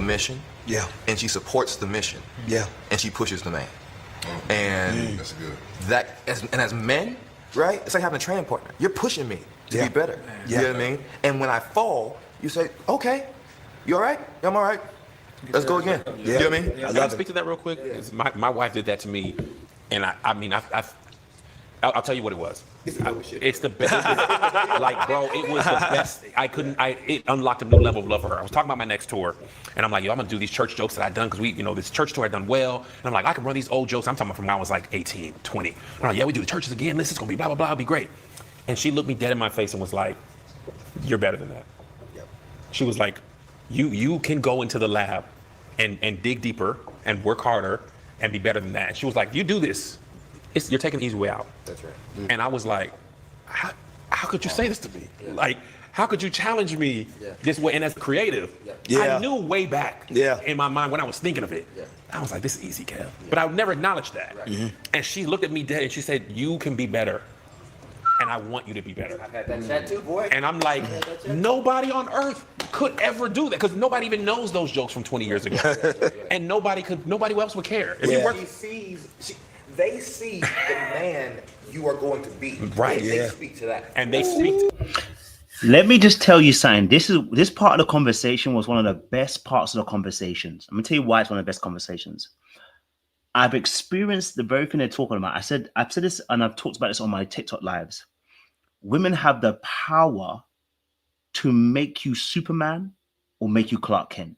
the mission. Yeah. And she supports the mission. Yeah. And she pushes the man. And that's good. As men, right? It's like having a training partner. You're pushing me to be better. Yeah. You know what I mean? And when I fall, you say, okay, you all right? Yeah, I'm all right. Let's go again. Yeah. You know what I mean? Can I speak to that real quick? My wife did that to me, and I'll tell you what it was. It's the best. Like, bro, it was the best. It unlocked a new level of love for her. I was talking about my next tour, and I'm like, yo, I'm gonna do these church jokes that I've done, because this church tour I done well. And I'm like, I can run these old jokes. I'm talking about from when I was like 18, 20. I'm like, yeah, we do the churches again. This is gonna be blah, blah, blah. It'll be great. And she looked me dead in my face and was like, you're better than that. Yep. She was like, you can go into the lab and dig deeper and work harder and be better than that. And she was like, you do this. You're taking the easy way out. That's right. And I was like, how could you say this to me? Yeah. Like, how could you challenge me this way? And as creative, I knew way back in my mind when I was thinking of it, I was like, this is easy, Kev. But I would never acknowledge that. Right. And she looked at me dead and she said, you can be better. And I want you to be better. I've had that chat too, boy. And I'm like, nobody on earth could ever do that, because nobody even knows those jokes from 20 years ago. And nobody else would care. If you work, they see the man you are going to be. Right. They speak to that. And they speak. Let me just tell you something. This part of the conversation was one of the best parts of the conversations. I'm gonna tell you why it's one of the best conversations. I've experienced the very thing they're talking about. I've said this, and I've talked about this on my TikTok lives. Women have the power to make you Superman or make you Clark Kent.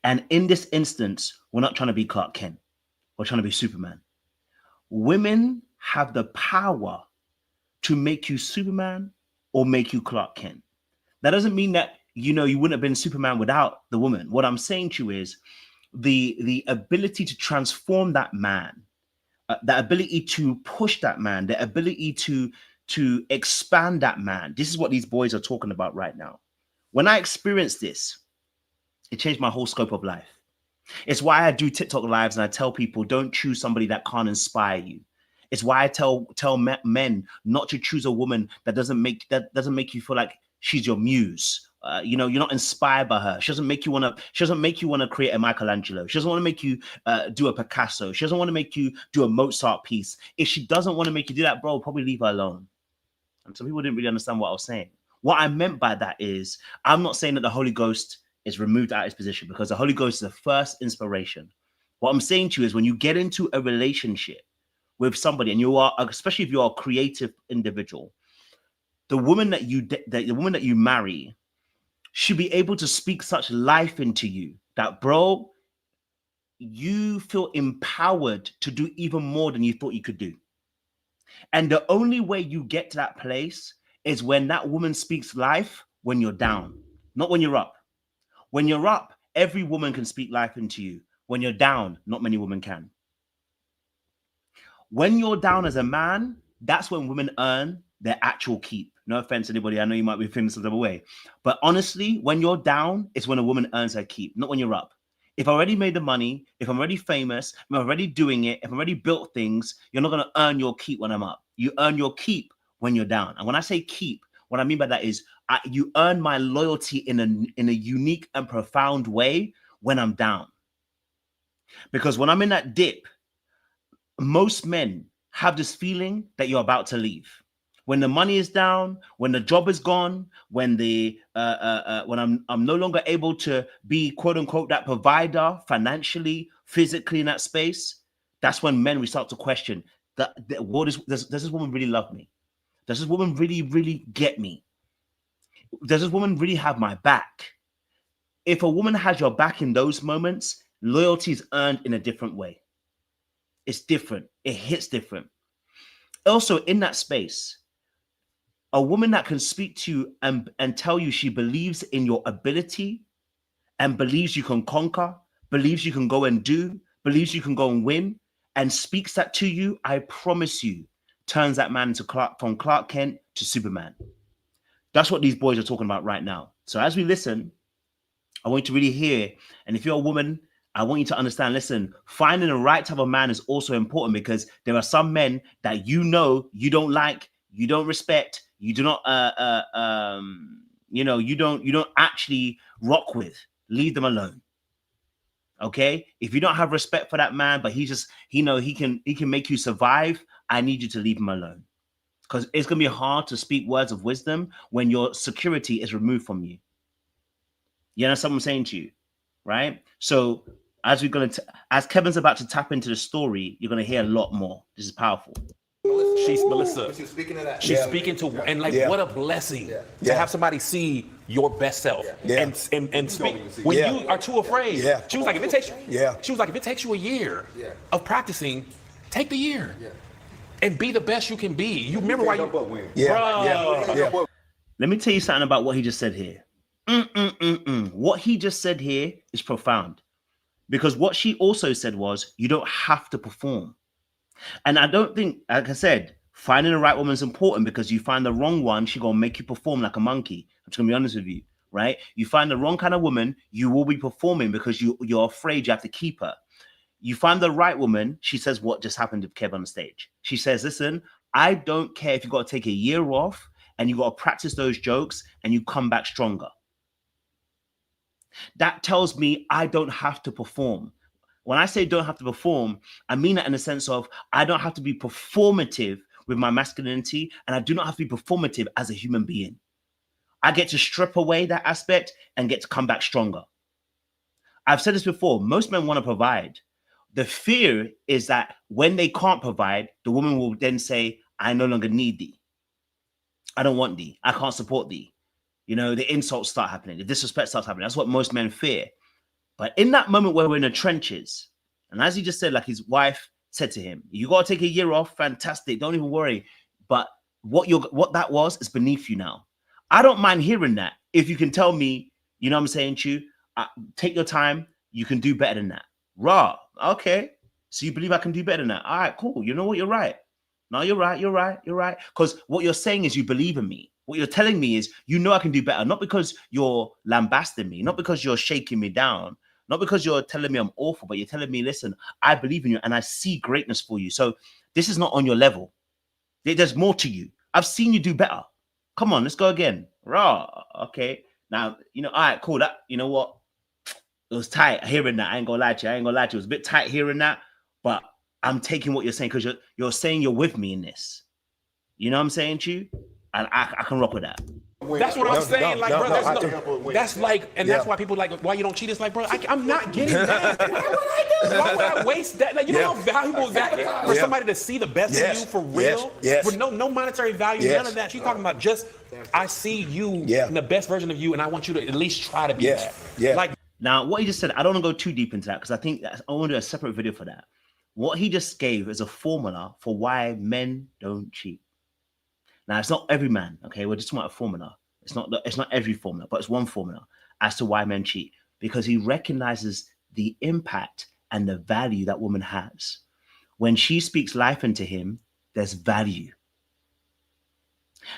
And in this instance, we're not trying to be Clark Kent. We're trying to be Superman. Women have the power to make you Superman or make you Clark Kent. That doesn't mean that, you wouldn't have been Superman without the woman. What I'm saying to you is the ability to transform that man, the ability to push that man, the ability to expand that man. This is what these boys are talking about right now. When I experienced this, it changed my whole scope of life. It's why I do TikTok lives and I tell people, don't choose somebody that can't inspire you. It's why I tell men not to choose a woman that doesn't make you feel like she's your muse. You're not inspired by her. She doesn't make you want to create a Michelangelo. She doesn't want to make you do a Picasso. She doesn't want to make you do a Mozart piece. If she doesn't want to make you do that, bro, probably leave her alone. And some people didn't really understand what I was saying. What I meant by that is, I'm not saying that the Holy Ghost is removed out of his position, because the Holy Ghost is the first inspiration. What I'm saying to you is, when you get into a relationship with somebody, and you are, especially if you are a creative individual, the woman that you marry should be able to speak such life into you that, bro, you feel empowered to do even more than you thought you could do. And the only way you get to that place is when that woman speaks life when you're down, not when you're up. When you're up, every woman can speak life into you. When you're down, not many women can. When you're down as a man, that's when women earn their actual keep. No offense to anybody, I know you might be feeling some other way. But honestly, when you're down, it's when a woman earns her keep, not when you're up. If I already made the money, if I'm already famous, if I'm already doing it, if I'm already built things, you're not going to earn your keep when I'm up. You earn your keep when you're down. And when I say keep, what I mean by that is you earn my loyalty in a unique and profound way when I'm down. Because when I'm in that dip, most men have this feeling that you're about to leave. When the money is down, when the job is gone, when I'm no longer able to be, quote unquote, that provider financially, physically in that space, that's when we start to question does this woman really love me? Does this woman really, really get me? Does this woman really have my back? If a woman has your back in those moments, loyalty is earned in a different way. It's different. It hits different. Also, in that space, a woman that can speak to you and tell you she believes in your ability and believes you can conquer, believes you can go and do, believes you can go and win, and speaks that to you, I promise you, turns that man into from Clark Kent to Superman. That's what these boys are talking about right now. So as we listen, I want you to really hear, and if you're a woman, I want you to understand, listen, finding the right type of man is also important, because there are some men that you don't like, you don't respect, you do not you don't actually rock with. Leave them alone. Okay, if you don't have respect for that man, but he just he can make you survive, I need you to leave him alone, because it's gonna be hard to speak words of wisdom when your security is removed from you. You know, someone saying to you, right? So as as Kevin's about to tap into the story, you're gonna hear a lot more. This is powerful. She's Melissa. She's speaking to that. She's speaking to, and like, what a blessing to have somebody see your best self and speak when you are too afraid. She was like, if it takes you, she was like, if it takes you a year of practicing, take the year and be the best you can be. You remember why you, bro. Let me tell you something about what he just said here. What he just said here is profound, because what she also said was, you don't have to perform. And I don't think, like I said, finding the right woman is important, because you find the wrong one, she's gonna make you perform like a monkey. I'm just gonna be honest with you, right? You find the wrong kind of woman, you will be performing because you're afraid you have to keep her. You find the right woman, she says what just happened to Kev on the stage. She says, listen, I don't care if you got to take a year off and you got to practice those jokes and you come back stronger. That tells me I don't have to perform. When I say don't have to perform, I mean that in the sense of I don't have to be performative with my masculinity, and I do not have to be performative as a human being. I get to strip away that aspect and get to come back stronger. I've said this before, most men want to provide. The fear is that when they can't provide, the woman will then say, I no longer need thee. I don't want thee. I can't support thee. You know, the insults start happening. The disrespect starts happening. That's what most men fear. But in that moment where we're in the trenches, and as he just said, like his wife said to him, you got to take a year off, fantastic, don't even worry. But what that was is beneath you now. I don't mind hearing that. If you can tell me, you know what I'm saying to you, take your time, you can do better than that. Raw, okay. So you believe I can do better than that? All right, cool. You know what, you're right. No, you're right. Because what you're saying is you believe in me. What you're telling me is, you know I can do better, not because you're lambasting me, not because you're shaking me down, not because you're telling me I'm awful, but you're telling me, listen, I believe in you and I see greatness for you. So this is not on your level. There's more to you. I've seen you do better. Come on, let's go again. Raw. Okay. Now, you know, all right, cool. That, you know what? It was tight hearing that. I ain't gonna lie to you. It was a bit tight hearing that, but I'm taking what you're saying, because you're saying you're with me in this. You know what I'm saying to you? And I can rock with that. That's what I'm saying, like, bro. That's like, and that's why people like, why you don't cheat? It's like, bro, I'm not getting that. Why would I waste that? Like, you know how valuable that is for somebody to see the best of you for real, with no monetary value, none of that. She's talking about just, I see you in the best version of you, and I want you to at least try to be that. Like, now, what he just said, I don't want to go too deep into that, because I think I want to do a separate video for that. What he just gave is a formula for why men don't cheat. Now, it's not every man, okay? We're just talking about a formula. It's not every formula, but it's one formula as to why men cheat, because he recognizes the impact and the value that woman has. When she speaks life into him, there's value.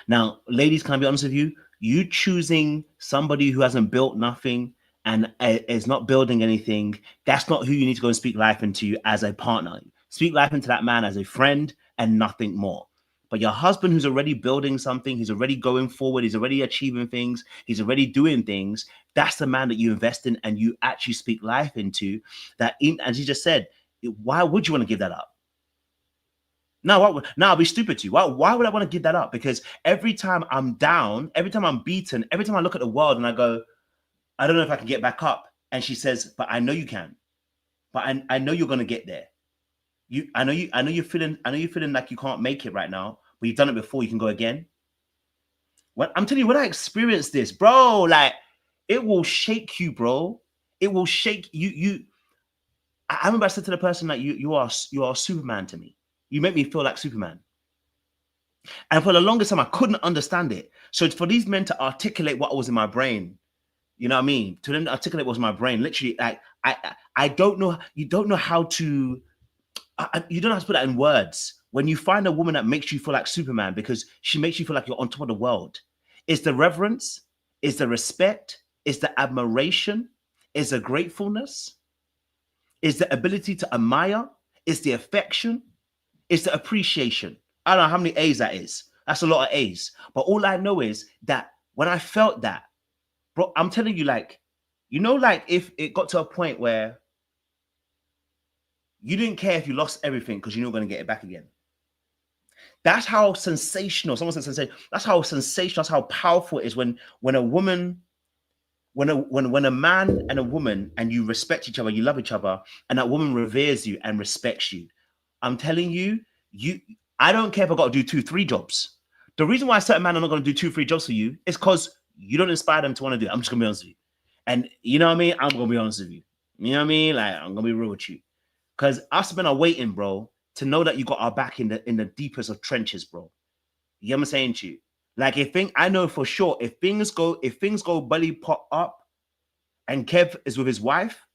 Now, ladies, can I be honest with you? You choosing somebody who hasn't built nothing and is not building anything, that's not who you need to go and speak life into as a partner. Speak life into that man as a friend and nothing more. But your husband who's already building something, he's already going forward, he's already achieving things, he's already doing things, that's the man that you invest in and you actually speak life into. That, as he just said, why would you want to give that up? No, I'll be stupid to you. Why would I want to give that up? Because every time I'm down, every time I'm beaten, every time I look at the world and I go, I don't know if I can get back up. And she says, but I know you can. But I know you're going to get there. I know you're feeling like you can't make it right now, but you've done it before, you can go again. I'm telling you, when I experienced this, bro, like, it will shake you, bro. It will shake you. I remember I said to the person, like, you are Superman to me. You make me feel like Superman. And for the longest time, I couldn't understand it. So for these men to articulate what was in my brain, you know what I mean? To them to articulate what was in my brain, literally, I don't know. You don't know how to. You don't have to put that in words. When you find a woman that makes you feel like Superman because she makes you feel like you're on top of the world, it's the reverence, it's the respect, it's the admiration, it's the gratefulness, it's the ability to admire, it's the affection, it's the appreciation. I don't know how many A's that is. That's a lot of A's. But all I know is that when I felt that, bro, I'm telling you, like, you know, like if it got to a point where you didn't care if you lost everything because you're not going to get it back again. That's how sensational. Someone said sensational. That's how sensational. That's how powerful it is when a woman, when a man and a woman, and you respect each other, you love each other, and that woman reveres you and respects you. I'm telling you, I don't care if I got to do 2-3 jobs. The reason why certain men are not going to do 2-3 jobs for you is because you don't inspire them to want to do it. I'm just going to be honest with you. And you know what I mean? I'm going to be honest with you. You know what I mean? Like, I'm going to be real with you. Because us men are waiting, bro, to know that you got our back in the deepest of trenches, bro. You know what I'm saying to you? Like, I know for sure, if things go belly pot up and Kev is with his wife,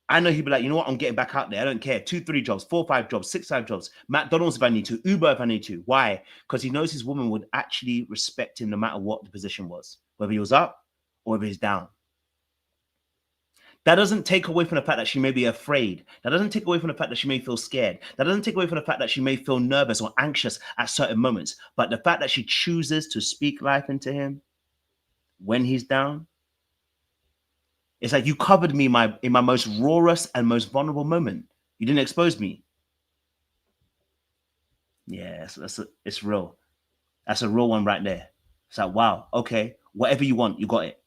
I know he'd be like, you know what? I'm getting back out there. I don't care. 2-3 jobs, 4-5 jobs, 6-5 jobs, McDonald's if I need to, Uber if I need to. Why? Because he knows his woman would actually respect him no matter what the position was, whether he was up or whether he's down. That doesn't take away from the fact that she may be afraid. That doesn't take away from the fact that she may feel scared. That doesn't take away from the fact that she may feel nervous or anxious at certain moments. But the fact that she chooses to speak life into him when he's down, it's like you covered me in my most rawest and most vulnerable moment. You didn't expose me. Yeah, it's real. That's a real one right there. It's like, wow, okay, whatever you want, you got it.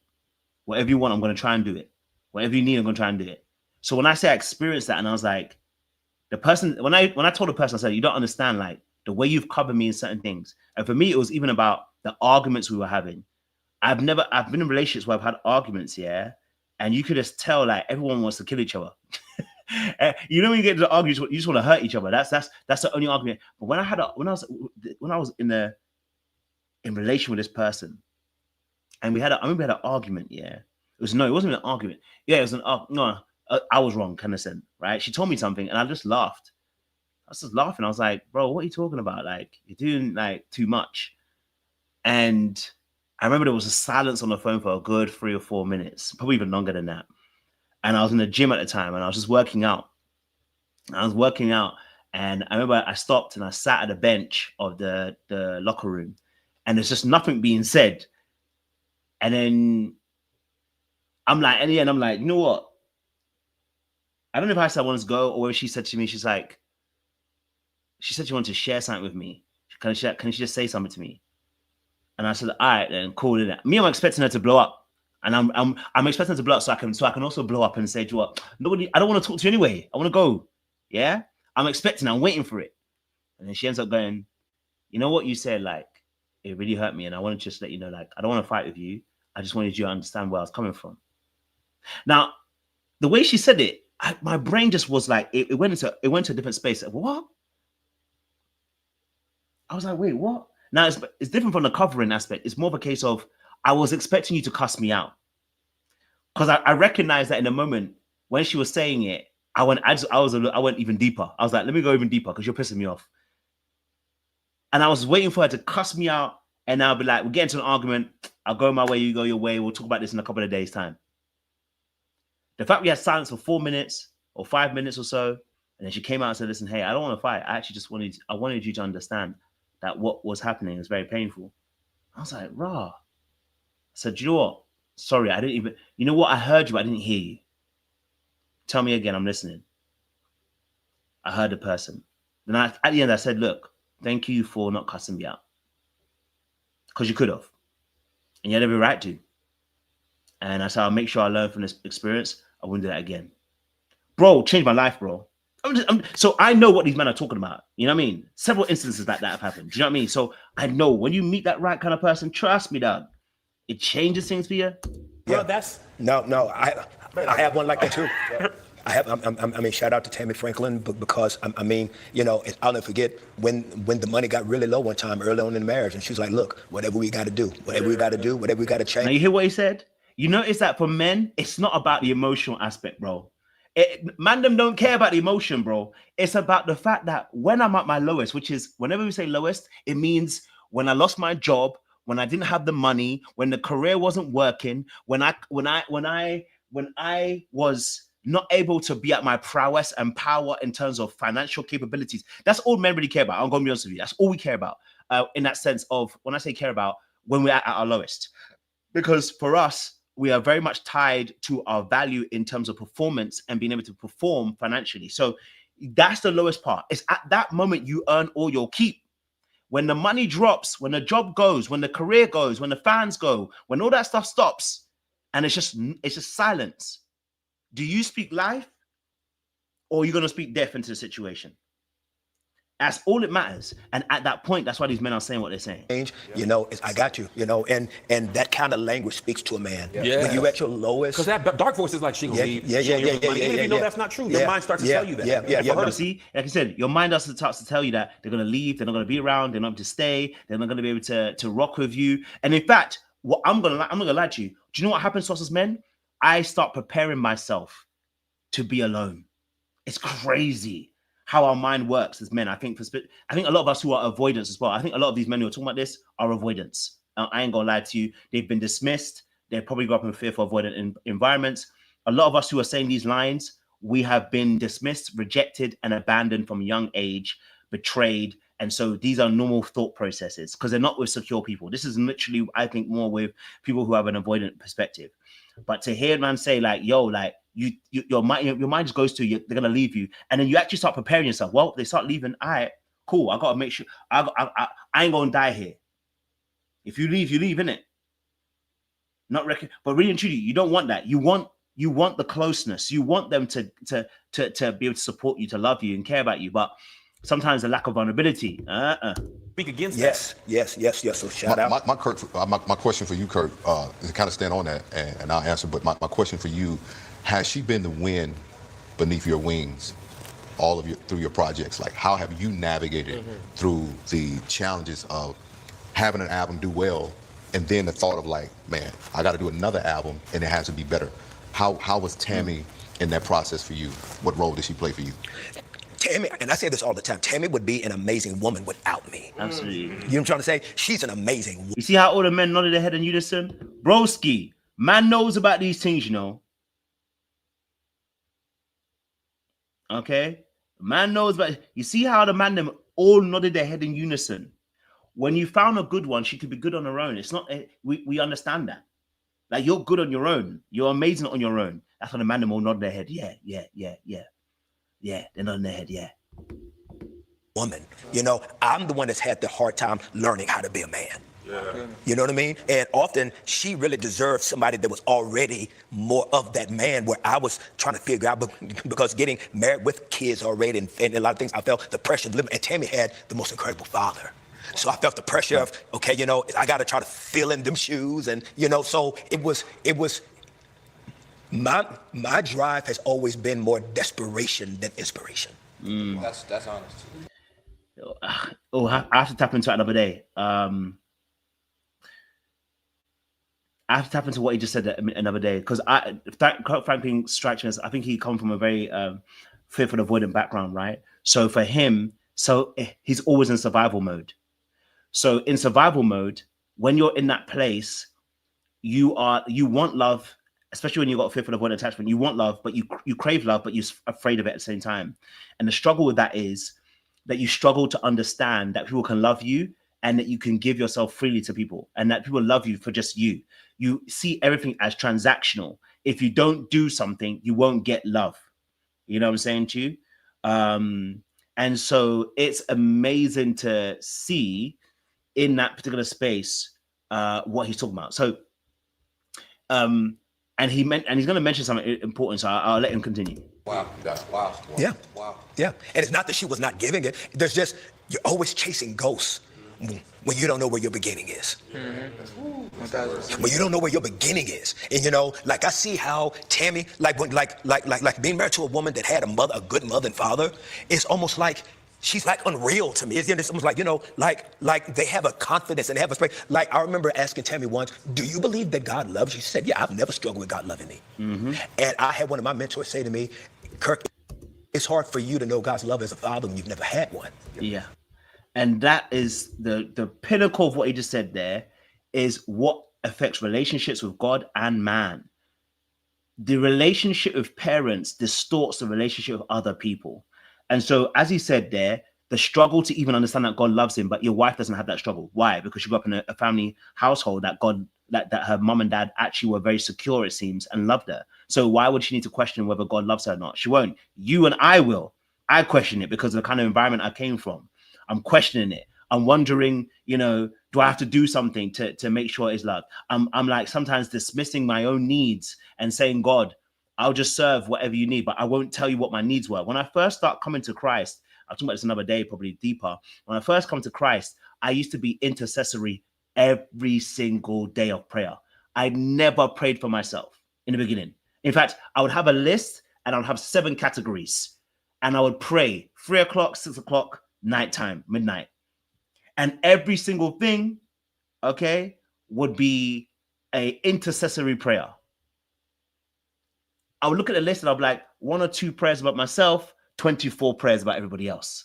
Whatever you want, I'm going to try and do it. Whatever you need, I'm going to try and do it. So when I say I experienced that, and I was like, the person, when I told the person, I said, you don't understand, like, the way you've covered me in certain things. And for me, it was even about the arguments we were having. I've been in relationships where I've had arguments, yeah, and you could just tell, like, everyone wants to kill each other. You know, when you get to the arguments, you just want to hurt each other. That's the only argument. But when I was in relation with this person, and I remember we had an argument, yeah. It wasn't an argument. Yeah, it was I was wrong, kind of sense, right? She told me something, and I just laughed. I was just laughing. I was like, bro, what are you talking about? Like, you're doing, like, too much. And I remember there was a silence on the phone for a good 3 or 4 minutes, probably even longer than that. And I was in the gym at the time, and I was just working out. And I remember I stopped and I sat at the bench of the locker room, and there's just nothing being said. And then I'm like, at the end, I'm like, you know what? I don't know if I said I wanted to go, or whether she said to me, she said she wanted to share something with me. Can she just say something to me? And I said, all right, then cool. Me, I'm expecting her to blow up. And I'm expecting her to blow up so I can also blow up and say, do you what? Nobody, I don't want to talk to you anyway. I want to go. Yeah? I'm waiting for it. And then she ends up going, you know what you said, like, it really hurt me. And I want to just let you know, like, I don't want to fight with you. I just wanted you to understand where I was coming from. Now, the way she said it, my brain just was like, it went to a different space. What? I was like, wait, what? Now, it's different from the covering aspect. It's more of a case of, I was expecting you to cuss me out. Because I recognized that in the moment when she was saying it, I went even deeper. I was like, let me go even deeper because you're pissing me off. And I was waiting for her to cuss me out, and I'll be like, we'll get into an argument. I'll go my way, you go your way. We'll talk about this in a couple of days' time. The fact we had silence for 4 minutes or 5 minutes or so, and then she came out and said, listen, hey, I don't want to fight. I actually just wanted you to understand that what was happening is very painful. I was like, rah. I said, you know what? Sorry, I didn't even, you know what? I heard you, but I didn't hear you. Tell me again, I'm listening. I heard the person. Then at the end, I said, look, thank you for not cussing me out. Because you could have. And you had every right to. And I said, I'll make sure I learn from this experience. I wouldn't do that again. Bro, changed my life, bro. So I know what these men are talking about. You know what I mean? Several instances like that have happened. Do you know what I mean? So I know when you meet that right kind of person, trust me, dog, it changes things for you. Bro, No, I have one like that too. I mean, shout out to Tammy Franklin, because I mean, you know, I'll never forget when the money got really low one time early on in the marriage, and she was like, look, whatever we got to do, whatever we got to change. Now you hear what he said? You notice that for men, it's not about the emotional aspect, bro. Man, them don't care about the emotion, bro. It's about the fact that when I'm at my lowest, which is whenever we say lowest, it means when I lost my job, when I didn't have the money, when the career wasn't working, when I was not able to be at my prowess and power in terms of financial capabilities. That's all men really care about. I'm going to be honest with you. That's all we care about in that sense of, when I say care about, when we're at our lowest. Because for us, we are very much tied to our value in terms of performance and being able to perform financially. So That's the lowest part. It's at that moment you earn all your keep. When the money drops, when the job goes, when the career goes, when the fans go, when all that stuff stops, and it's just silence. Do you speak life, or are you going to speak death into the situation? That's all it matters. And at that point, that's why these men are saying what they're saying. You know, I got you, you know, and that kind of language speaks to a man. Yeah. When you at your lowest. Because that dark voice is like, she gonna leave. Even if you know that's not true, your mind starts to tell you that. Yeah. See, like I said, your mind starts to tell you that they're going to leave, they're not going to be around, they're not going to stay, they're not going to be able to rock with you. And in fact, what I'm not going to lie to you. Do you know what happens to us as men? I start preparing myself to be alone. It's crazy how our mind works as men. I think a lot of us who are avoidance as well. I think a lot of these men who are talking about this are avoidance. I ain't gonna lie to you. They've been dismissed. They probably grew up in fearful, avoidant environments. A lot of us who are saying these lines, we have been dismissed, rejected, and abandoned from a young age, betrayed. And so these are normal thought processes because they're not with secure people. This is literally, I think, more with people who have an avoidant perspective. But to hear man say like, yo, like, your mind just goes to you, they're gonna leave you, and then you actually start preparing yourself. Well, they start leaving. All right, cool. I gotta make sure I ain't gonna die here. If you leave, innit? Not reckon, but really and truly, you don't want that. You want the closeness. You want them to be able to support you, to love you, and care about you. But sometimes the lack of vulnerability. Speak against that. Yes. So shout out. My question for you, Kurt, is to kind of stand on that, and I'll answer. But my question for you. Has she been the wind beneath your wings through your projects? Like, how have you navigated through the challenges of having an album do well, and then the thought of like, man, I got to do another album and it has to be better? How was Tammy in that process for you? What role did she play for you? Tammy, and I say this all the time, Tammy would be an amazing woman without me. Absolutely. You know what I'm trying to say? She's an amazing woman. You see how all the men nodded their head in unison? Broski, man knows about these things, you know. Okay, man knows, but you see how the man them all nodded their head in unison. When you found a good one, she could be good on her own. It's not, we understand that. Like, you're good on your own. You're amazing on your own. That's when the man them all nod their head. Yeah. They're nodding their head. Yeah. Woman, you know, I'm the one that's had the hard time learning how to be a man. Yeah. You know what I mean? And often she really deserved somebody that was already more of that man, where I was trying to figure out, because getting married with kids already and a lot of things, I felt the pressure of living. And Tammy had the most incredible father. So I felt the pressure of, okay, you know, I got to try to fill in them shoes. And, you know, so it was my drive has always been more desperation than inspiration. That's honest. Oh, I have to tap into it another day. I have to tap into what he just said another day, because Franklin strikes me as, I think he come from a very fearful, avoidant background, right? So for him, he's always in survival mode. So in survival mode, when you're in that place, you want love, especially when you've got fearful, avoidant attachment. You want love, but you crave love, but you're afraid of it at the same time. And the struggle with that is that you struggle to understand that people can love you, and that you can give yourself freely to people, and that people love you for just you. You see everything as transactional. If you don't do something, you won't get love. You know what I'm saying to you? And so it's amazing to see in that particular space what he's talking about. So, and he's going to mention something important, so I'll let him continue. Wow. Yeah. And it's not that she was not giving it. There's just, you're always chasing ghosts when you don't know where your beginning is. When you don't know where your beginning is. And you know, like, I see how Tammy, like being married to a woman that had a good mother and father, it's almost like she's like unreal to me. It's almost like, you know, like they have a confidence and they have a space. Like, I remember asking Tammy once, do you believe that God loves you? She said, yeah, I've never struggled with God loving me. And I had one of my mentors say to me, Kirk, it's hard for you to know God's love as a father when you've never had one. Yeah. And that is the pinnacle of what he just said there, is what affects relationships with God and man. The relationship with parents distorts the relationship with other people. And so, as he said there, the struggle to even understand that God loves him, but your wife doesn't have that struggle. Why? Because she grew up in a family household that her mom and dad actually were very secure, it seems, and loved her. So why would she need to question whether God loves her or not? She won't. You and I will. I question it because of the kind of environment I came from. I'm questioning it. I'm wondering, you know, do I have to do something to make sure it's loved? I'm like sometimes dismissing my own needs and saying, God, I'll just serve whatever you need, but I won't tell you what my needs were. When I first start coming to Christ, I'll talk about this another day, probably deeper. When I first come to Christ, I used to be intercessory every single day of prayer. I never prayed for myself in the beginning. In fact, I would have a list and I would have 7 categories and I would pray 3 o'clock, 6 o'clock, nighttime, midnight. And every single thing, okay, would be a intercessory prayer. I would look at the list and I'll be like 1 or 2 prayers about myself, 24 prayers about everybody else.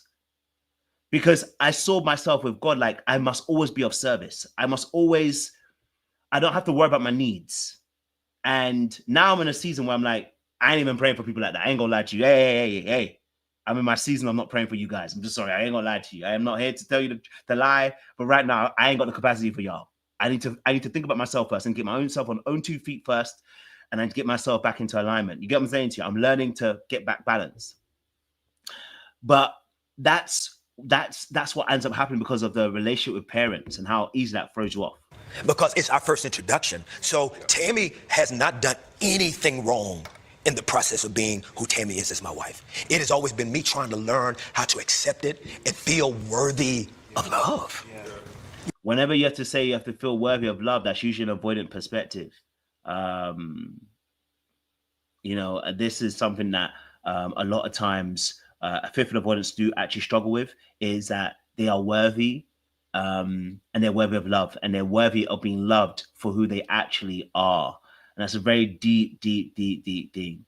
Because I saw myself with God, like I must always be of service. I don't have to worry about my needs. And now I'm in a season where I'm like, I ain't even praying for people like that. I ain't gonna lie to you. Hey. I'm in my season. I'm not praying for you guys. I'm just sorry. I ain't gonna lie to you. I am not here to tell you the lie. But right now, I ain't got the capacity for y'all. I need to think about myself first and get my own self on own 2 feet first, and then get myself back into alignment. You get what I'm saying to you? I'm learning to get back balance. But that's what ends up happening because of the relationship with parents and how easy that throws you off. Because it's our first introduction. So Tammy has not done anything wrong in the process of being who Tammy is as my wife. It has always been me trying to learn how to accept it and feel worthy of love. Whenever you have to say you have to feel worthy of love, that's usually an avoidant perspective. You know, this is something that a lot of times fifth and avoidance do actually struggle with, is that they are worthy and they're worthy of love, and they're worthy of being loved for who they actually are. And that's a very deep thing.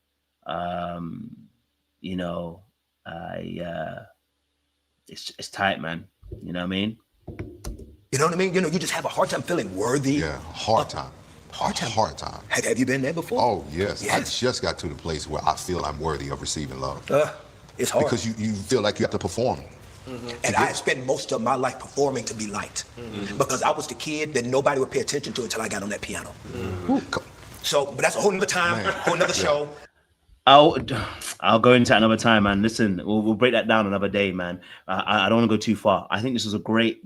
You know, it's tight, man. You know what I mean? You know what I mean? You know, you just have a hard time feeling worthy. Yeah, hard time. Hard time. Hard time. Have you been there before? Oh, yes. Yes. I just got to the place where I feel I'm worthy of receiving love. It's hard. Because you feel like you have to perform. And I spent most of my life performing to be liked. Because I was the kid that nobody would pay attention to until I got on that piano. So, but that's a whole nother time, whole nother show. I'll go into another time, man. Listen, we'll break that down another day, man. I don't want to go too far. I think this was a great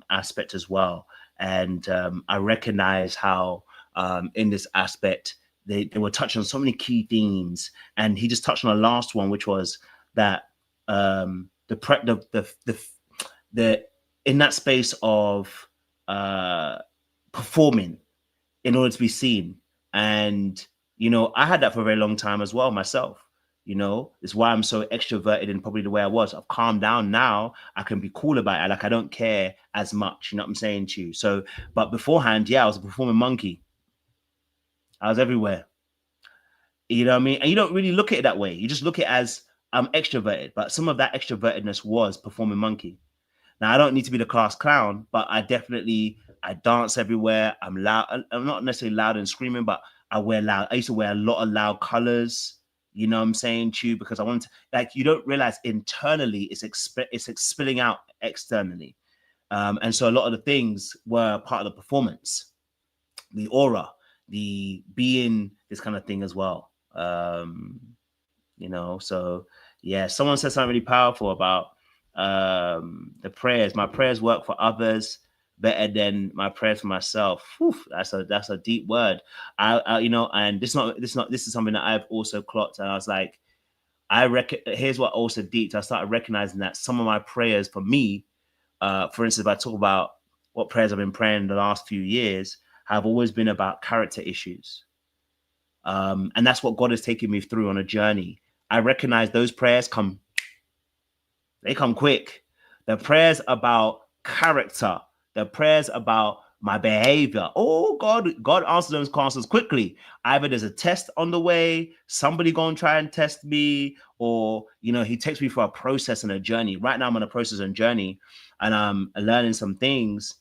aspect as well. And I recognize how in this aspect they were touching on so many key themes, and he just touched on the last one, which was that the in that space of performing in order to be seen. And you know, I had that for a very long time as well myself. You know, it's why I'm so extroverted and probably the way I was. I've calmed down now. I can be cool about it. Like, I don't care as much. You know what I'm saying to you? So, but beforehand, yeah, I was a performing monkey. I was everywhere. You know what I mean? And you don't really look at it that way. You just look at it as I'm extroverted. But some of that extrovertedness was performing monkey. Now, I don't need to be the class clown, but I dance everywhere. I'm loud. I'm not necessarily loud and screaming, but I wear loud. I used to wear a lot of loud colors. You know what I'm saying to you? Because I want to, like, you don't realize internally it's spilling out externally. And so a lot of the things were part of the performance, the aura, the being, this kind of thing as well. You know, so yeah, someone said something really powerful about the prayers. My prayers work for others better than my prayers for myself. Whew, that's a deep word. I you know, and this is something that I've also clocked. And I was like, here's what also deep. I started recognizing that some of my prayers for me, for instance, if I talk about what prayers I've been praying the last few years, have always been about character issues. And that's what God has taken me through on a journey. I recognize those prayers come quick. The prayers about character, the prayers about my behavior. Oh, God answers those answers quickly. Either there's a test on the way, somebody gonna try and test me, or, you know, he takes me for a process and a journey. Right now I'm on a process and journey, and I'm learning some things.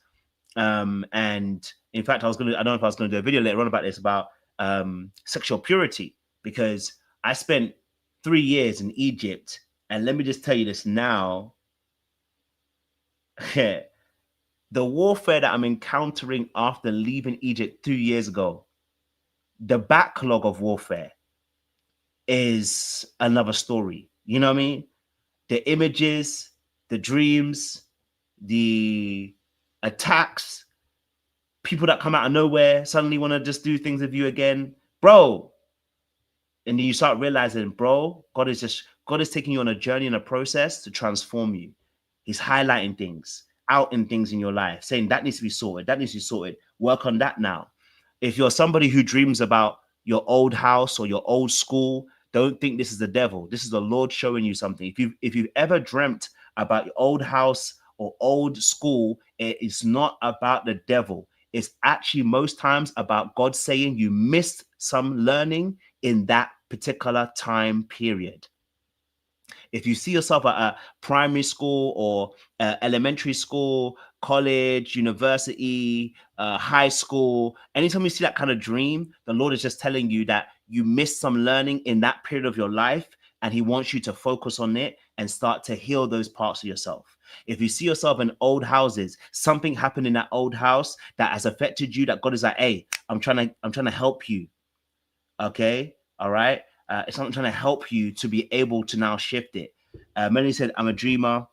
And in fact, I don't know if I was gonna do a video later on about this, about sexual purity, because I spent 3 years in Egypt, and let me just tell you this now. The warfare that I'm encountering after leaving Egypt 2 years ago, the backlog of warfare is another story. You know what I mean? The images, the dreams, the attacks, people that come out of nowhere suddenly want to just do things with you again, bro. And then you start realizing, bro, God is taking you on a journey and a process to transform you. He's highlighting things, out in things in your life, saying that needs to be sorted, that needs to be sorted. Work on that now. If you're somebody who dreams about your old house or your old school, don't think this is the devil. This is the Lord showing you something. If you've ever dreamt about your old house or old school, it is not about the devil. It's actually most times about God saying you missed some learning in that particular time period. If you see yourself at a primary school or elementary school, college, university, high school, anytime you see that kind of dream, the Lord is just telling you that you missed some learning in that period of your life, and he wants you to focus on it and start to heal those parts of yourself. If you see yourself in old houses, something happened in that old house that has affected you, that God is like, hey, I'm trying to help you. Okay, all right. It's not trying to help you to be able to now shift it. Melanie said, I'm a dreamer.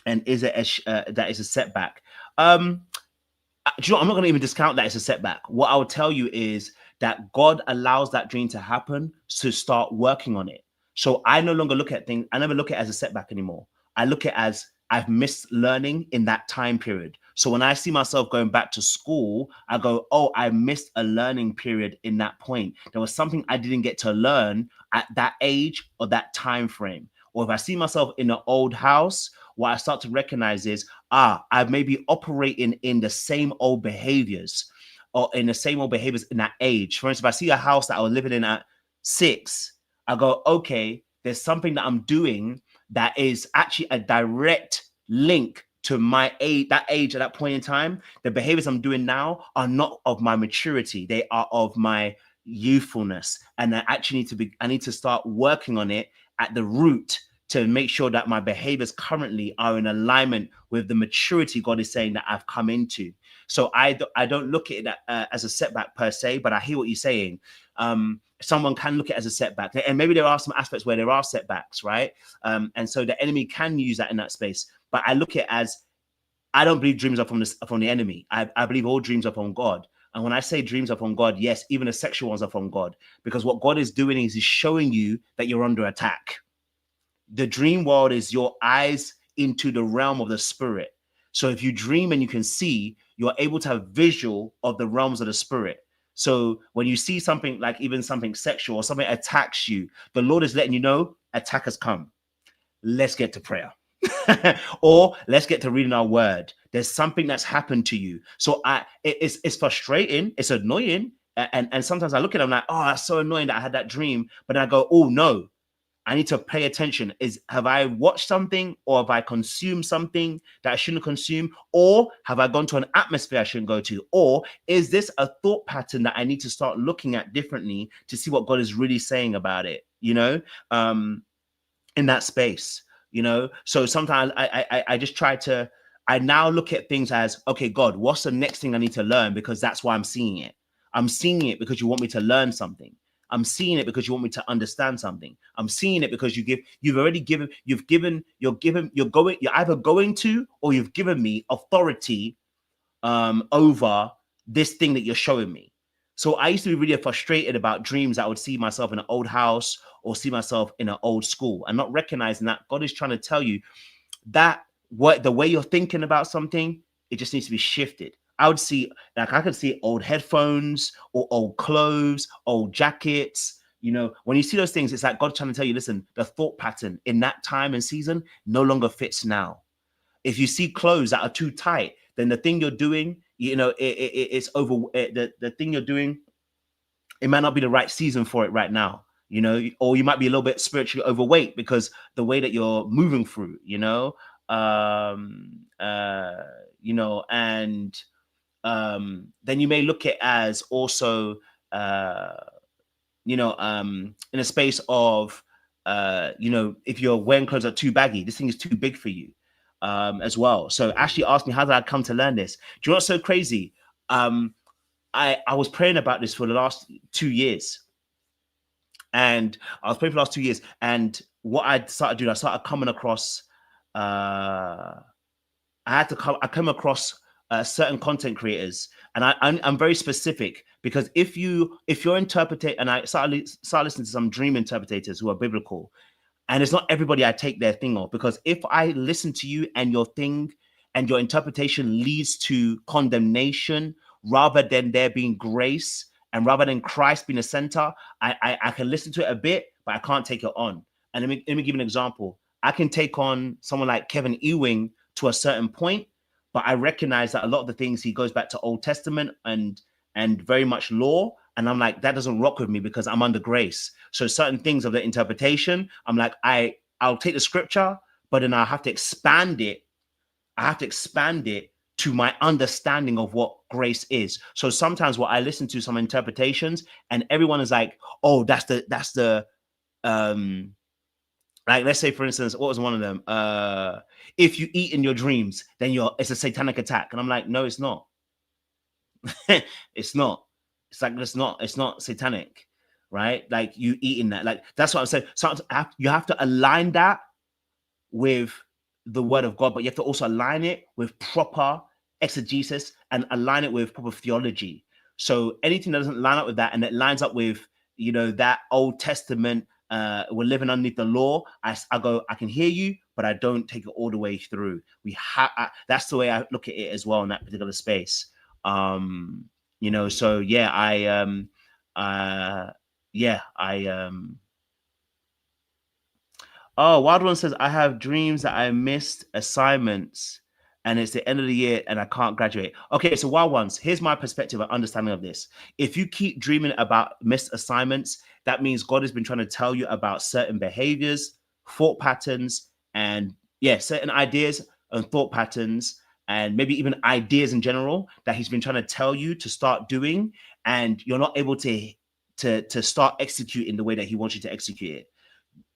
And is it that is a setback? Do you know, I'm not going to even discount that it's a setback. What I will tell you is that God allows that dream to happen to start working on it. So I no longer look at things, I never look at it as a setback anymore. I look at it as I've missed learning in that time period. So when I see myself going back to school, I go, oh, I missed a learning period in that point. There was something I didn't get to learn at that age or that time frame. Or if I see myself in an old house, what I start to recognize is, I may be operating in the same old behaviors or in the same old behaviors in that age. For instance, if I see a house that I was living in at 6, I go, okay, there's something that I'm doing that is actually a direct link to my age, that age at that point in time. The behaviors I'm doing now are not of my maturity. They are of my youthfulness. And I need to start working on it at the root to make sure that my behaviors currently are in alignment with the maturity God is saying that I've come into. So I don't look at it as a setback per se, but I hear what you're saying. Someone can look at it as a setback, and maybe there are some aspects where there are setbacks, right? And so the enemy can use that in that space. But I look at it as, I don't believe dreams are from the enemy. I believe all dreams are from God. And when I say dreams are from God, yes, even the sexual ones are from God, because what God is doing is he's showing you that you're under attack. The dream world is your eyes into the realm of the spirit. So if you dream and you can see, you're able to have visual of the realms of the spirit. So when you see something like even something sexual or something attacks you, the Lord is letting you know attack has come. Let's get to prayer. Or let's get to reading our word. There's something that's happened to you. So it's frustrating. It's annoying. And sometimes I look at it, I'm like, oh, that's so annoying that I had that dream. But then I go, oh no, I need to pay attention. Have I watched something, or have I consumed something that I shouldn't consume? Or have I gone to an atmosphere I shouldn't go to? Or is this a thought pattern that I need to start looking at differently to see what God is really saying about it, you know, in that space, you know? So sometimes I just try to, I now look at things as, okay, God, what's the next thing I need to learn? Because that's why I'm seeing it. I'm seeing it because you want me to learn something. I'm seeing it because you want me to understand something. I'm seeing it because you're either going to, or you've given me authority over this thing that you're showing me. So I used to be really frustrated about dreams. I would see myself in an old house or see myself in an old school, and not recognizing that God is trying to tell you that the way you're thinking about something, it just needs to be shifted. I would see, like, I could see old headphones or old clothes, old jackets. You know, when you see those things, it's like God trying to tell you, listen, the thought pattern in that time and season no longer fits now. If you see clothes that are too tight, then the thing you're doing, you know, it's over. The thing you're doing, it might not be the right season for it right now, you know, or you might be a little bit spiritually overweight because the way that you're moving through, you know, and then you may look at it as also, in a space of, if you're wearing clothes that are too baggy, this thing is too big for you as well. So Ashley asked me, how did I come to learn this? Do you know what's so crazy? I was praying about this for the last 2 years. And I was praying for the last 2 years. And what I started doing, I started coming across. I come across certain content creators, and I'm very specific, because if you're interpreting, and I started listening to some dream interpretators who are biblical, and it's not everybody I take their thing off, because if I listen to you and your thing and your interpretation leads to condemnation rather than there being grace, and rather than Christ being the center, I can listen to it a bit, but I can't take it on. And let me give you an example. I can take on someone like Kevin Ewing to a certain point, but I recognize that a lot of the things he goes back to Old Testament and very much law, and I'm like, that doesn't rock with me because I'm under grace. So certain things of the interpretation, I'm like, I'll take the scripture, but then I have to expand it. I have to expand it to my understanding of what grace is. So sometimes what I listen to some interpretations, and everyone is like, oh, that's the like, let's say, for instance, what was one of them? If you eat in your dreams, then it's a satanic attack. And I'm like, no, it's not. It's not. It's like, it's not satanic, right? Like, you eating that. Like, that's what I'm saying. So you have to align that with the word of God, but you have to also align it with proper exegesis and align it with proper theology. So anything that doesn't line up with that, and it lines up with, that Old Testament, we're living underneath the law, I go, I can hear you, but I don't take it all the way through. That's the way I look at it as well in that particular space. So oh, Wild One says, I have dreams that I missed assignments and it's the end of the year and I can't graduate. Okay, so Wild Ones, here's my perspective and understanding of this. If you keep dreaming about missed assignments, that means God has been trying to tell you about certain behaviors, thought patterns, and certain ideas and thought patterns, and maybe even ideas in general that he's been trying to tell you to start doing, and you're not able to start executing the way that he wants you to execute it.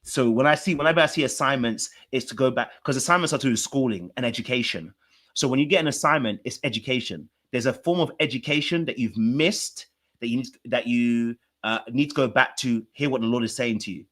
So whenever I see assignments, it's to go back, because assignments are to do with schooling and education. So when you get an assignment, it's education. There's a form of education that you've missed that you need to go back to hear what the Lord is saying to you.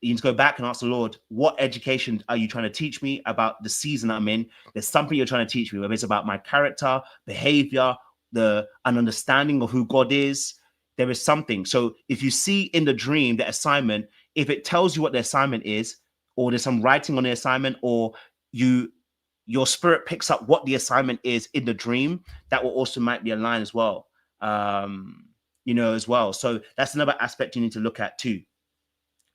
You need to go back and ask the Lord, what education are you trying to teach me about the season I'm in? There's something you're trying to teach me, whether it's about my character, behavior, an understanding of who God is. There is something. So if you see in the dream the assignment, if it tells you what the assignment is, or there's some writing on the assignment, or your spirit picks up what the assignment is in the dream, that will also might be aligned as well. As well. So that's another aspect you need to look at too.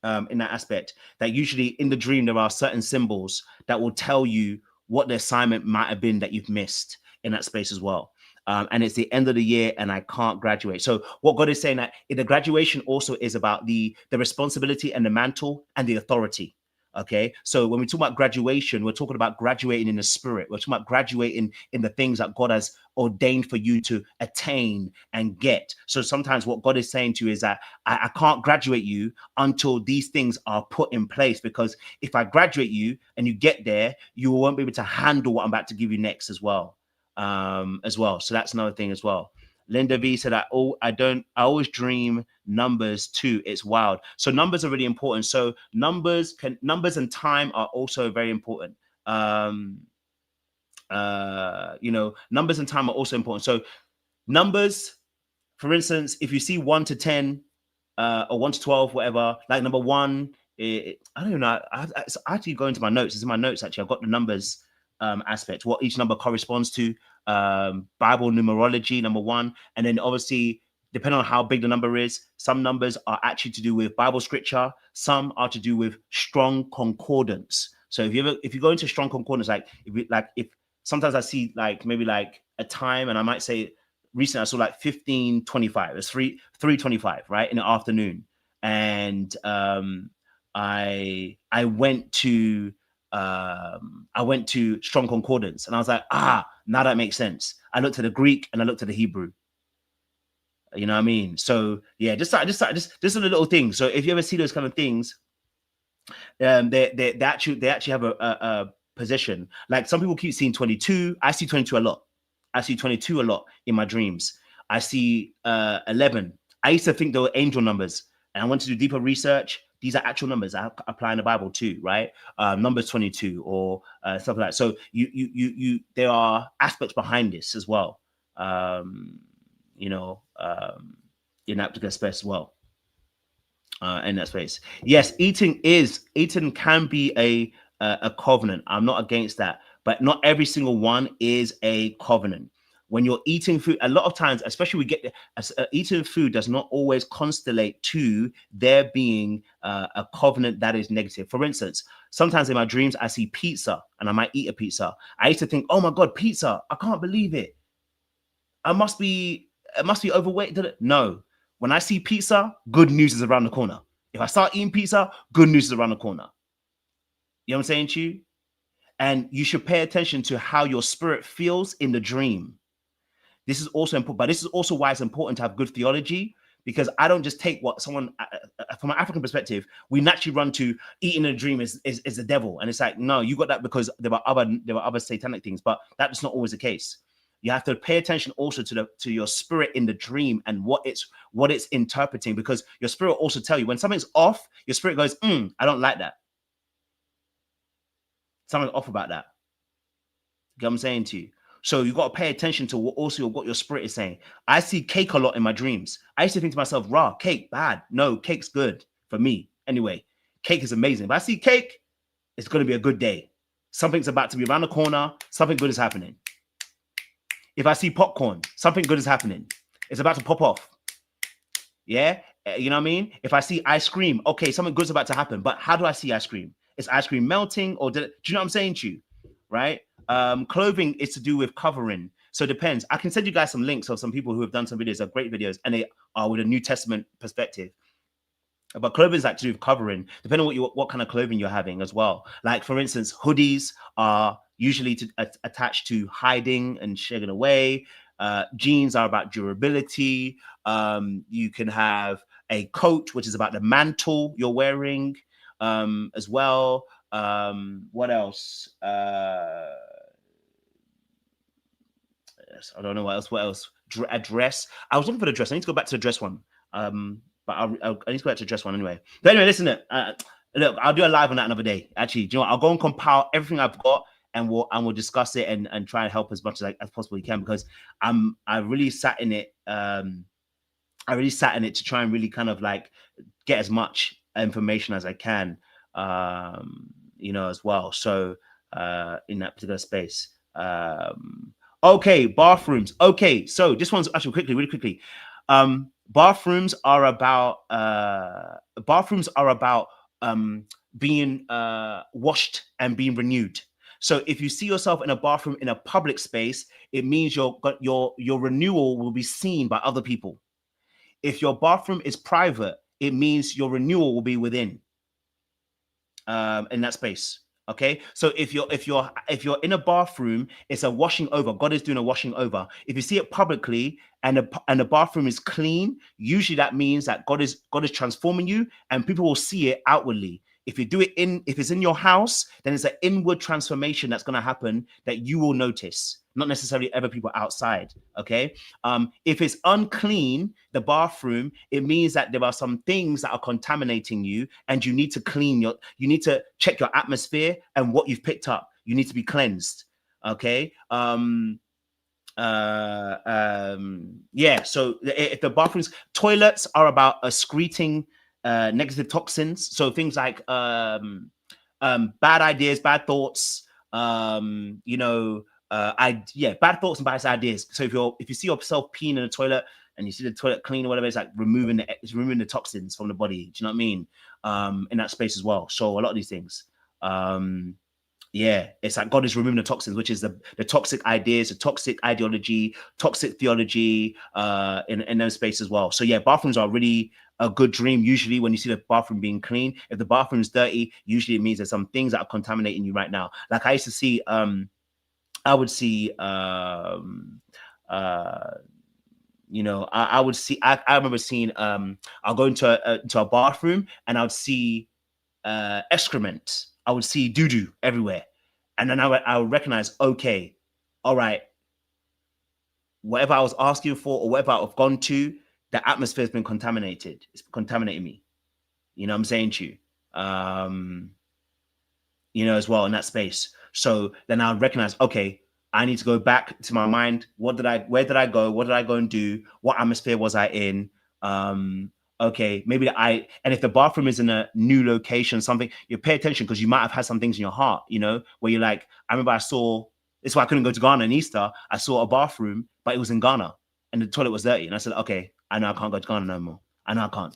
In that aspect, that usually in the dream there are certain symbols that will tell you what the assignment might have been that you've missed in that space as well. And it's the end of the year and I can't graduate. So what God is saying, that in the graduation also is about the responsibility and the mantle and the authority. Okay, so when we talk about graduation, we're talking about graduating in the spirit. We're talking about graduating in the things that God has ordained for you to attain and get. So sometimes what God is saying to you is that I can't graduate you until these things are put in place, because if I graduate you and you get there, you won't be able to handle what I'm about to give you next as well. So that's another thing as well. Linda V said, I always dream numbers too. It's wild. So numbers are really important. So numbers and time are also very important. Numbers and time are also important. So numbers, for instance, if you see 1 to 10 or 1 to 12, whatever, like number 1, I don't know. I actually go into my notes. It's in my notes, actually. I've got the numbers aspect, what each number corresponds to, Bible numerology, number 1. And then obviously, depending on how big the number is, some numbers are actually to do with Bible scripture. Some are to do with strong concordance. So if you go into strong concordance, if sometimes I see maybe a time, and I might say recently I saw 15:25. It's 3:25, right, in the afternoon. And I went to strong concordance, and I was like, now that makes sense. I looked at the Greek and I looked at the Hebrew. You know what I mean? So yeah, just are the little things. So if you ever see those kind of things, they actually have a position. Like, some people keep seeing 22. I see 22 a lot. I see 22 a lot in my dreams. I see 11. I used to think they were angel numbers. and I want to do deeper research, these are actual numbers I apply in the Bible too, right? Numbers 22 or stuff like that. So there are aspects behind this as well, in that particular space as well. In that space, yes, eating can be a covenant. I'm not against that, but not every single one is a covenant. When you're eating food, a lot of times, especially eating food does not always constellate to there being a covenant that is negative. For instance, sometimes in my dreams, I see pizza and I might eat a pizza. I used to think, oh my God, pizza, I can't believe it. It must be overweight. No, when I see pizza, good news is around the corner. If I start eating pizza, good news is around the corner. You know what I'm saying to you? And you should pay attention to how your spirit feels in the dream. This is also important, but this is also why it's important to have good theology, because I don't just take what someone, from an African perspective, we naturally run to eating in a dream is the devil. And it's like, no, you got that because there were other satanic things, but that's not always the case. You have to pay attention also to your spirit in the dream and what it's interpreting, because your spirit will also tell you when something's off, your spirit goes, I don't like that. Something's off about that. You know what I'm saying to you? So you got to pay attention to what your spirit is saying. I see cake a lot in my dreams. I used to think to myself, raw, cake, bad. No, cake's good for me. Anyway, cake is amazing. If I see cake, it's going to be a good day. Something's about to be around the corner. Something good is happening. If I see popcorn, something good is happening. It's about to pop off. Yeah? You know what I mean? If I see ice cream, okay, something good's about to happen. But how do I see ice cream? Is ice cream melting or do you know what I'm saying to you? Right? Clothing is to do with covering. So it depends. I can send you guys some links of some people who have done some videos. They're great videos and they are with a New Testament perspective. But clothing is actually with covering, depending on what kind of clothing you're having as well. Like, for instance, hoodies are usually attached to hiding and shaking away. Jeans are about durability. You can have a coat, which is about the mantle you're wearing as well. What else? I don't know what else. A dress. I was looking for the dress. I need to go back to the dress one. But I need to go back to the dress one anyway. But anyway, listen. Look, I'll do a live on that another day. Actually, do you know what? I'll go and compile everything I've got, and we'll discuss it and try and help as much as possibly can, because I really sat in it. To try and really kind of like get as much information as I can, as well. So in that particular space. Okay, bathrooms. Okay, so this one's actually really quickly. Bathrooms are about being washed and being renewed. So if you see yourself in a bathroom in a public space, it means your renewal will be seen by other people. If your bathroom is private, it means your renewal will be within in that space. Okay, so if you're in a bathroom, it's a washing over. God is doing a washing over. If you see it publicly and the bathroom is clean, usually that means that God is transforming you, and people will see it outwardly. If it's in your house, then it's an inward transformation that's going to happen that you will notice, not necessarily other people outside. Okay. If it's unclean, the bathroom, it means that there are some things that are contaminating you, and you need to you need to check your atmosphere and what you've picked up. You need to be cleansed. Okay. Yeah. So if the toilets are about excreting negative toxins, so things like bad ideas, bad thoughts, bad thoughts and bad ideas. So if you see yourself peeing in a toilet and you see the toilet clean or whatever, it's like removing the toxins from the body. Do you know what I mean? In that space as well. So a lot of these things. It's like God is removing the toxins, which is the toxic ideas, the toxic ideology, toxic theology, in those spaces as well. So yeah, bathrooms are really a good dream. Usually when you see the bathroom being clean, if the bathroom is dirty, usually it means there's some things that are contaminating you right now. Like I used to see, I would see, I remember seeing, I'll go into a bathroom and I would see excrement. I would see doo-doo everywhere. And then I would recognize, okay, all right, whatever I was asking for or whatever I've gone to, the atmosphere has been contaminated. It's contaminating me. You know what I'm saying to you? You know, as well in that space. So then I recognize, okay, I need to go back to my mind. Where did I go? What did I go and do? What atmosphere was I in? Okay, maybe and if the bathroom is in a new location, something, you pay attention because you might have had some things in your heart, you know, where you're like, I remember this is why I couldn't go to Ghana in Easter. I saw a bathroom, but it was in Ghana and the toilet was dirty. And I said, okay, I know I can't go to Ghana no more. I know I can't.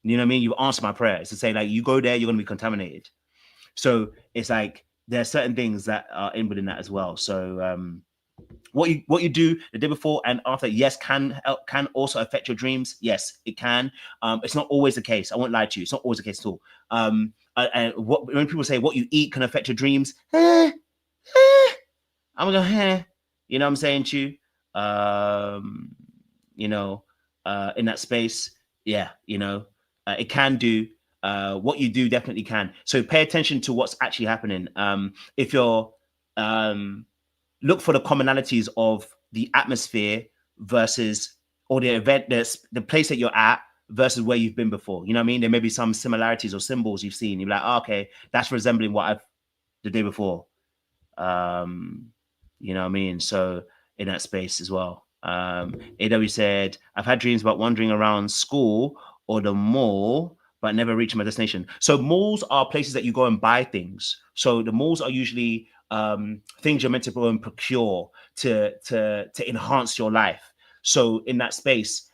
You know what I mean? You've answered my prayer. It's to say, like, you go there, you're going to be contaminated. So it's like there are certain things that are in within that as well. So what you do the day before and after, yes, can also affect your dreams. Yes, it can. It's not always the case. I won't lie to you. It's not always the case at all. And when people say what you eat can affect your dreams, I'm going, you know what I'm saying to you? You know, in that space, yeah, you know, it can do. What you do definitely can. So pay attention to what's actually happening. If you're look for the commonalities of the atmosphere versus or the event, the place that you're at versus where you've been before. You know what I mean? There may be some similarities or symbols you've seen. You're like, oh, okay, that's resembling what I've the day before. You know what I mean? So in that space as well. AW said, I've had dreams about wandering around school or the mall, but never reaching my destination. So malls are places that you go and buy things. So the malls are usually things you're meant to go and procure to enhance your life. So in that space,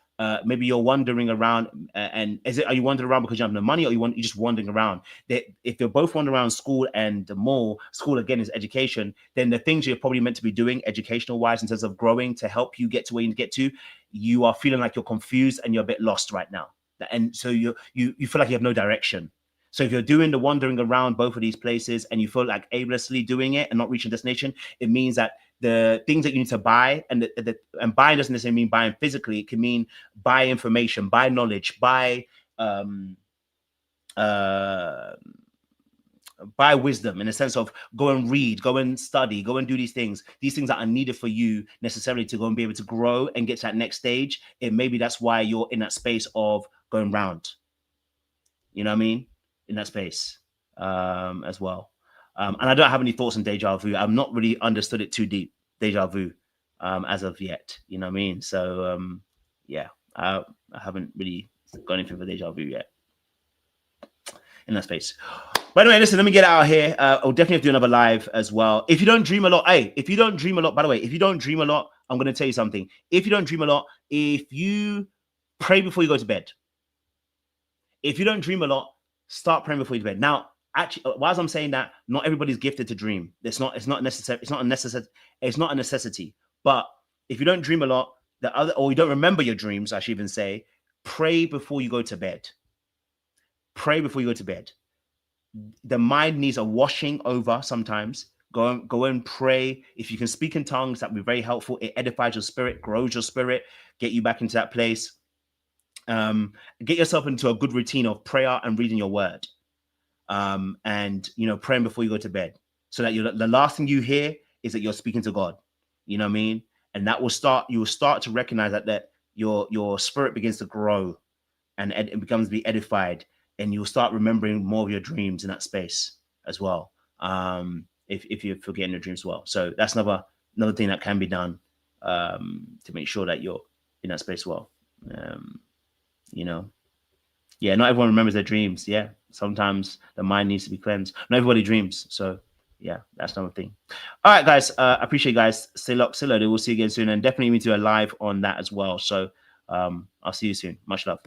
maybe you're wandering around, and are you wandering around because you have no money, or you're just wandering around? If you're both wandering around school and the mall, school again is education, then the things you're probably meant to be doing educational wise in terms of growing to help you get to where you need to get to, you are feeling like you're confused and you're a bit lost right now. And so you feel like you have no direction. So if you're doing the wandering around both of these places and you feel like aimlessly doing it and not reaching destination, it means that the things that you need to buy, and buying doesn't necessarily mean buying physically. It can mean buy information, buy knowledge, buy wisdom, in the sense of go and read, go and study, go and do these things that are needed for you necessarily to go and be able to grow and get to that next stage. And maybe that's why you're in that space of going round. You know what I mean? In that space as well. And I don't have any thoughts on deja vu. I've not really understood it too deep, deja vu, as of yet. You know what I mean? So, yeah, I haven't really got anything for deja vu yet in that space. But anyway, listen, let me get out of here. I'll definitely have to do another live as well. If you don't dream a lot, if you don't dream a lot, by the way, if you don't dream a lot, I'm going to tell you something. If you don't dream a lot, if you pray before you go to bed, if you don't dream a lot, start praying before you go to bed. Now, actually, whilst I'm saying that, not everybody's gifted to dream. It's not necessary. It's not a necessity. But if you don't dream a lot, or you don't remember your dreams, I should even say, pray before you go to bed. Pray before you go to bed. The mind needs a washing over sometimes. Go and pray. If you can speak in tongues, that would be very helpful. It edifies your spirit, grows your spirit, get you back into that place. Get yourself into a good routine of prayer and reading your word, and praying before you go to bed, so that the last thing you hear is that you're speaking to God. You know what I mean? And that you will start to recognize that your spirit begins to grow, and it becomes to be edified, and you'll start remembering more of your dreams in that space as well. If you're forgetting your dreams as well. So that's another thing that can be done to make sure that you're in that space as well. Yeah, not everyone remembers their dreams. Yeah, sometimes the mind needs to be cleansed. Not everybody dreams. So yeah, that's another thing. All right, guys, I appreciate you guys. Stay locked, stay loaded. We'll see you again soon, and definitely need to do a live on that as well. So I'll see you soon. Much love.